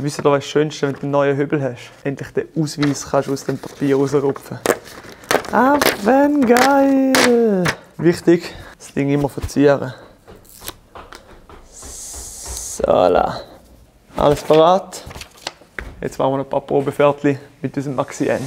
Wisst ihr, was das Schönste, wenn du einen neuen Hügel hast? Endlich den Ausweis kannst du aus dem Papier rausrupfen. Wenn geil! Wichtig, das Ding immer verzieren. So, alles parat. Jetzt machen wir noch ein paar Probefährtchen mit unserem Maxi N.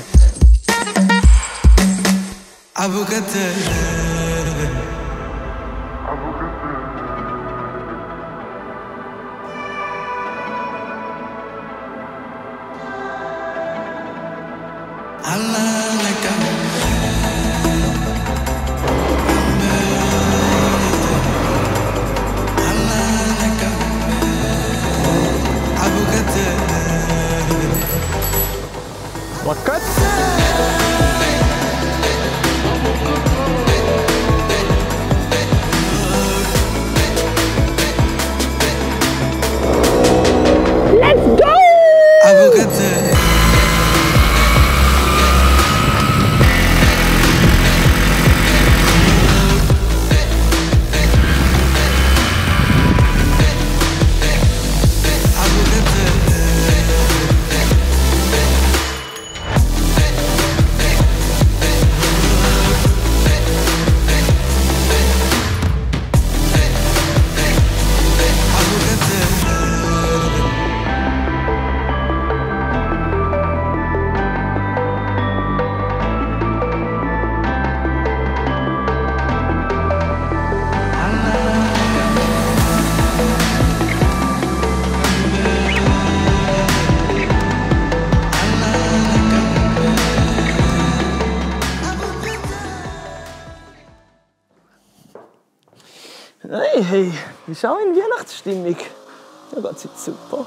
Hey, wie schau in Weihnachtsstimmung? Ja, geht's jetzt super.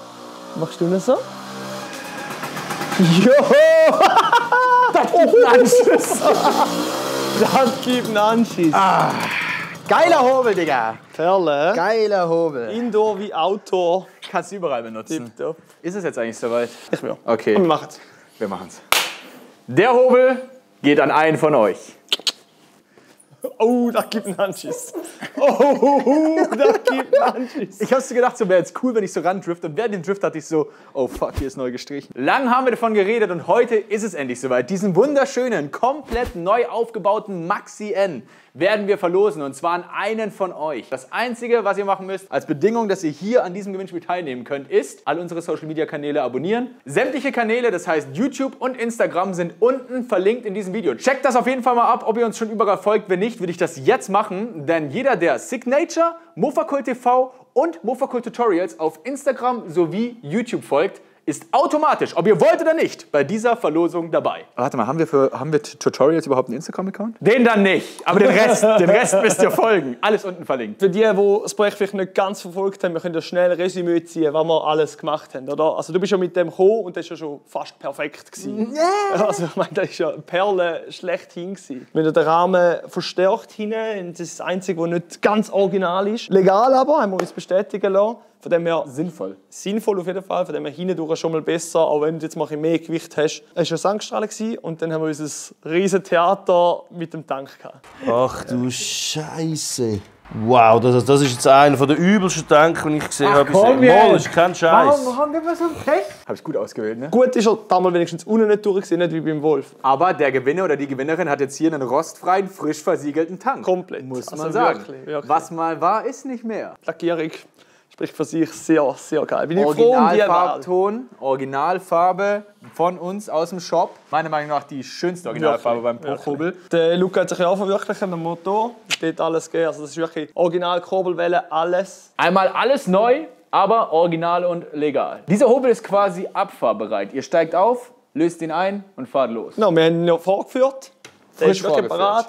Machst du noch so? Jo! Das gibt einen Anschiss! Das gibt einen Anschiss! Geiler Hobel, Digga! Perle. Geiler Hobel. Indoor wie Outdoor. Kannst du überall benutzen. Tipptopp. Ist es jetzt eigentlich soweit? Ich will. Okay. Und wir machen's. Wir machen's. Der Hobel geht an einen von euch. Oh, das gibt einen Anschiss. Oh, das gibt einen Anschiss. Ich hab's dir gedacht, so wäre jetzt cool, wenn ich so randrift. Und während dem Drift hatte ich so, oh fuck, hier ist neu gestrichen. Lang haben wir davon geredet und heute ist es endlich soweit. Diesen wunderschönen, komplett neu aufgebauten Maxi N werden wir verlosen und zwar an einen von euch. Das Einzige, was ihr machen müsst, als Bedingung, dass ihr hier an diesem Gewinnspiel teilnehmen könnt, ist all unsere Social Media Kanäle abonnieren. Sämtliche Kanäle, das heißt YouTube und Instagram, sind unten verlinkt in diesem Video. Checkt das auf jeden Fall mal ab, ob ihr uns schon überall folgt. Wenn nicht, würde ich das jetzt machen, denn jeder, der Signature, Mofakult TV und Mofakult Tutorials auf Instagram sowie YouTube folgt, ist automatisch, ob ihr wollt oder nicht, bei dieser Verlosung dabei. Warte mal, haben wir Tutorials überhaupt einen Instagram-Account? Den dann nicht, aber den Rest müsst ihr folgen. Alles unten verlinkt. Für die, die das Projekt vielleicht nicht ganz verfolgt haben, wir können ja schnell ein Resümee ziehen, was wir alles gemacht haben, oder? Also du bist ja mit dem gekommen und das war ja schon fast perfekt gewesen. Yeah. Also ich meine, das war ja eine Perle schlechthin gewesen. Wir haben den Rahmen verstärkt hinten, das ist das Einzige, was nicht ganz original ist. Legal aber, haben wir uns bestätigen lassen. Von dem her sinnvoll. Sinnvoll auf jeden Fall, von dem her hindurch schon mal besser, auch wenn du jetzt mal mehr Gewicht hast. Es war eine Sandstrahlen und dann haben wir unser riesen Theater mit dem Tank gehabt. Ach du Scheiße. Wow, das ist jetzt einer der übelsten Tanks, die ich gesehen habe. Mal, ist kein Scheiß. Warum haben wir so ein Pech? Habe ich gut ausgewählt, ne? Gut ist er damals wenigstens unten nicht durchgesehen, nicht wie beim Wolf. Aber der Gewinner oder die Gewinnerin hat jetzt hier einen rostfreien, frisch versiegelten Tank. Komplett. Muss man sagen. Wirklich. Was mal war, ist nicht mehr. Lackierung spricht für sich sehr, sehr geil. Bin ich froh um die Originalfarbton, Originalfarbe von uns aus dem Shop. Meiner Meinung nach die schönste Originalfarbe beim Bruchhobel. Der Luca hat sich ja auch verwirklicht mit dem Motor. Dort alles gegeben. Also das ist wirklich Original-Kurbelwelle, alles. Einmal alles neu, aber original und legal. Dieser Hobel ist quasi abfahrbereit. Ihr steigt auf, löst ihn ein und fahrt los. Genau, wir haben ihn ja vorgeführt. Der Frisch ist wirklich vorgeführt. parat.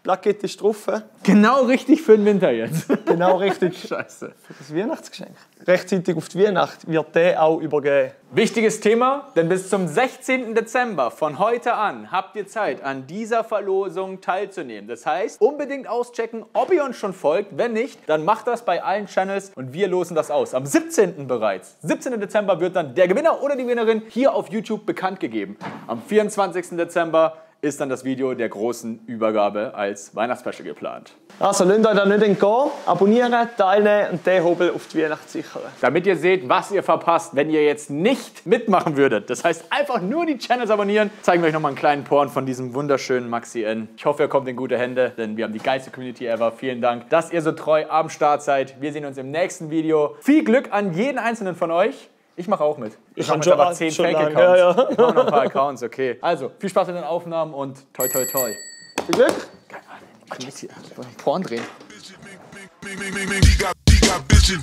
Plakette ist drauf. Genau richtig für den Winter jetzt. Genau richtig. Scheiße. Für das Weihnachtsgeschenk. Rechtzeitig auf die Weihnacht wird der auch übergeben. Wichtiges Thema, denn bis zum 16. Dezember von heute an habt ihr Zeit, an dieser Verlosung teilzunehmen. Das heißt, unbedingt auschecken, ob ihr uns schon folgt. Wenn nicht, dann macht das bei allen Channels und wir losen das aus. Am 17. bereits, 17. Dezember wird dann der Gewinner oder die Gewinnerin hier auf YouTube bekannt gegeben. Am 24. Dezember ist dann das Video der großen Übergabe als Weihnachtsspecial geplant. Also lasst euch da nicht entgehen, abonnieren, teilen und den Hobel auf die Weihnacht sichern. Damit ihr seht, was ihr verpasst, wenn ihr jetzt nicht mitmachen würdet. Das heißt, einfach nur die Channels abonnieren. Zeigen wir euch nochmal einen kleinen Porn von diesem wunderschönen Maxi N. Ich hoffe, er kommt in gute Hände, denn wir haben die geilste Community ever. Vielen Dank, dass ihr so treu am Start seid. Wir sehen uns im nächsten Video. Viel Glück an jeden einzelnen von euch. Ich mache auch mit. Ich habe schon aber 10 Fake-Accounts. Ja, ja. Ich mache noch ein paar Accounts, okay. Also, viel Spaß mit den Aufnahmen und toi toi toi. Viel Glück. Ich kann jetzt hier Porn drehen. Bitches,